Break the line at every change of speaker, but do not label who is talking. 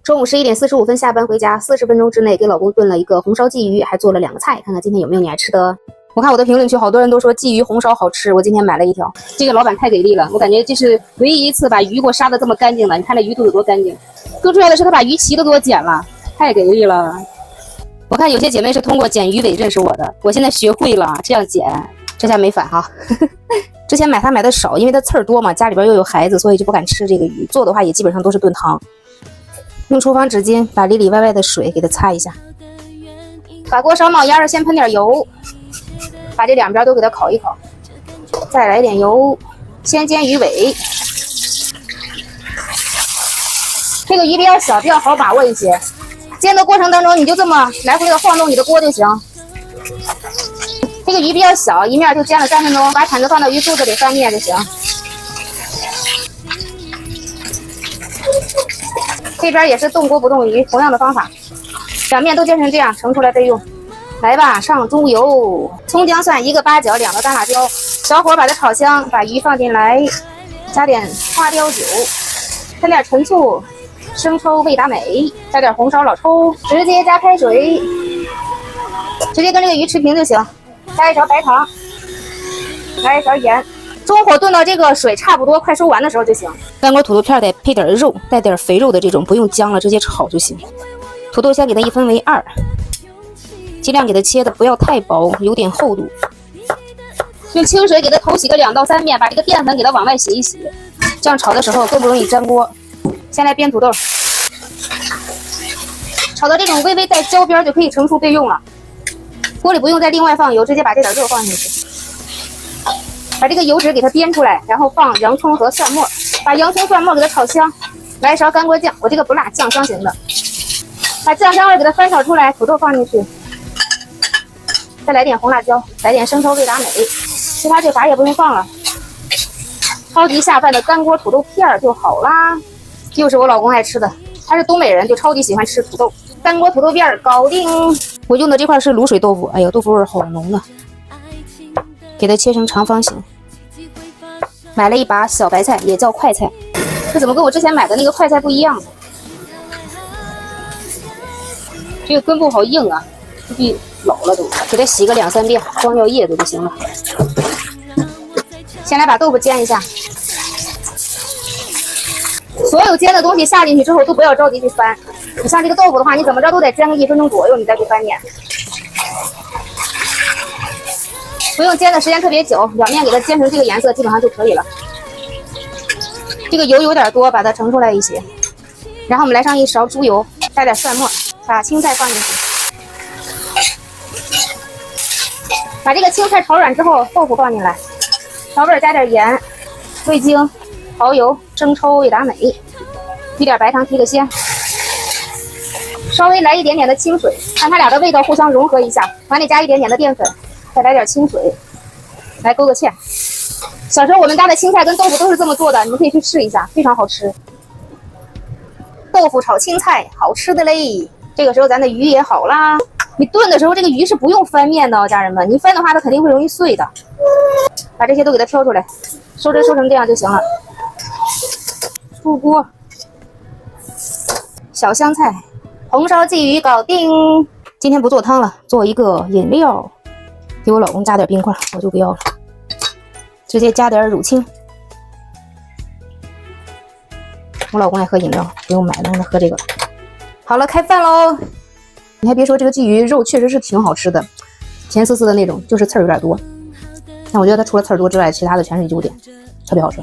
中午11點45分下班回家，40分鐘之內給老公燉了一個紅燒鯽魚，還做了2個菜，看看今天有沒有你愛吃的。我看我的評論區好多人都說鯽魚紅燒好吃，我今天買了一條。這個老闆太給力了，我感覺這是唯一一次把魚給我殺得這麼乾淨了。你看這魚肚子多乾淨，更重要的是他把魚鰭都給我剪了，太給力了。我看有些姐妹是通過剪魚尾認識我的，我現在學會了這樣剪，這下沒反哈。之前買它買的少，因為它刺兒多嘛，家裡邊又有孩子，所以就不敢吃這個魚。做的話也基本上都是燉湯。用廚房紙巾把裡裡外外的水給它擦一下。把鍋燒冒烟儿，先噴點油，把這2邊都給它烤一烤，再來點油，先煎魚尾。這個魚比較小，比較好把握一些。煎的過程當中，你就這麼來回的晃动你的鍋就行。這個魚比較小，一面就煎了3分鐘，把铲子放到魚肚子裡翻面就行。這邊也是動鍋不动魚，同樣的方法，2面都煎成這樣，盛出來備用。來吧，上豬油，蔥姜蒜1個八角，2个大辣椒，小火把它炒香，把魚放進來，加點花雕酒，加點陳醋。生抽、味達美，加點紅燒老抽，直接加開水，直接跟這個魚持平就行。加一勺白糖，來一勺鹽，中火燉到這個水差不多快收完的時候就行。乾鍋土豆片得配點肉，帶點肥肉的這種，不用薑了，直接炒就行。土豆先給它1分為2，盡量給它切的不要太薄，有點厚度。用清水給它頭洗個2到3遍，把這個澱粉給它往外洗一洗，這樣炒的時候更不容易粘鍋。先來煸土豆，炒到這種微微帶焦邊就可以盛出備用了。鍋裡不用再另外放油，直接把這點肉放進去，把這個油脂給它煸出來，然後放洋蔥和蒜末，把洋蔥蒜末給它炒香。來一勺乾鍋醬，我這個不辣，醬香型的，把醬香味給它翻炒出來，土豆放進去，再來點紅辣椒，來點生抽、味達美，其他這啥也不用放了。超級下飯的乾鍋土豆片就好啦。又是我老公愛吃的，他是東北人，就超級喜歡吃土豆。乾鍋土豆片搞定。我用的這塊是滷水豆腐，哎呦，豆腐味好濃啊！給它切成長方形。買了一把小白菜，也叫快菜，這怎麼跟我之前買的那個快菜不一樣呢？這個根部好硬啊，估計老了都。給它洗個2、3遍，光要葉子就行了。先來把豆腐煎一下。所有煎的東西下進去之後都不要着急去翻，你像這個豆腐的話，你怎麼着都得煎個1分鐘左右，你再去翻面。不用煎的時間特別久，兩面給它煎成這個顏色基本上就可以了。這個油有點多，把它盛出來一些。然後我們來上1勺豬油，加點蒜末，把青菜放進去。把這個青菜炒軟之後，豆腐放進來，調味加點鹽、味精、蠔油、生抽、味達美，滴點白糖提個鮮，稍微來一點點的清水，讓它倆的味道互相融合一下。碗裡加一點點的澱粉，再來點清水，來勾個芡。小時候我們家的青菜跟豆腐都是這麼做的，你們可以去試一下，非常好吃。豆腐炒青菜，好吃的嘞！這個時候咱的魚也好啦。你燉的時候，這個魚是不用翻面的哦，家人們，你翻的話它肯定會容易碎的。把這些都給它挑出來，收汁收成這樣就行了。出鍋，小香菜，紅燒鯽魚搞定。今天不做湯了，做一個飲料，給我老公加點冰塊，我就不要了，直接加點乳清。我老公愛喝飲料，不用買了，讓他喝這個。好了，開飯嘍！你還別說，這個鯽魚肉確實是挺好吃的，甜絲絲的那種，就是刺兒有點多。但我覺得它除了刺兒多之外，其他的全是優點，特別好吃。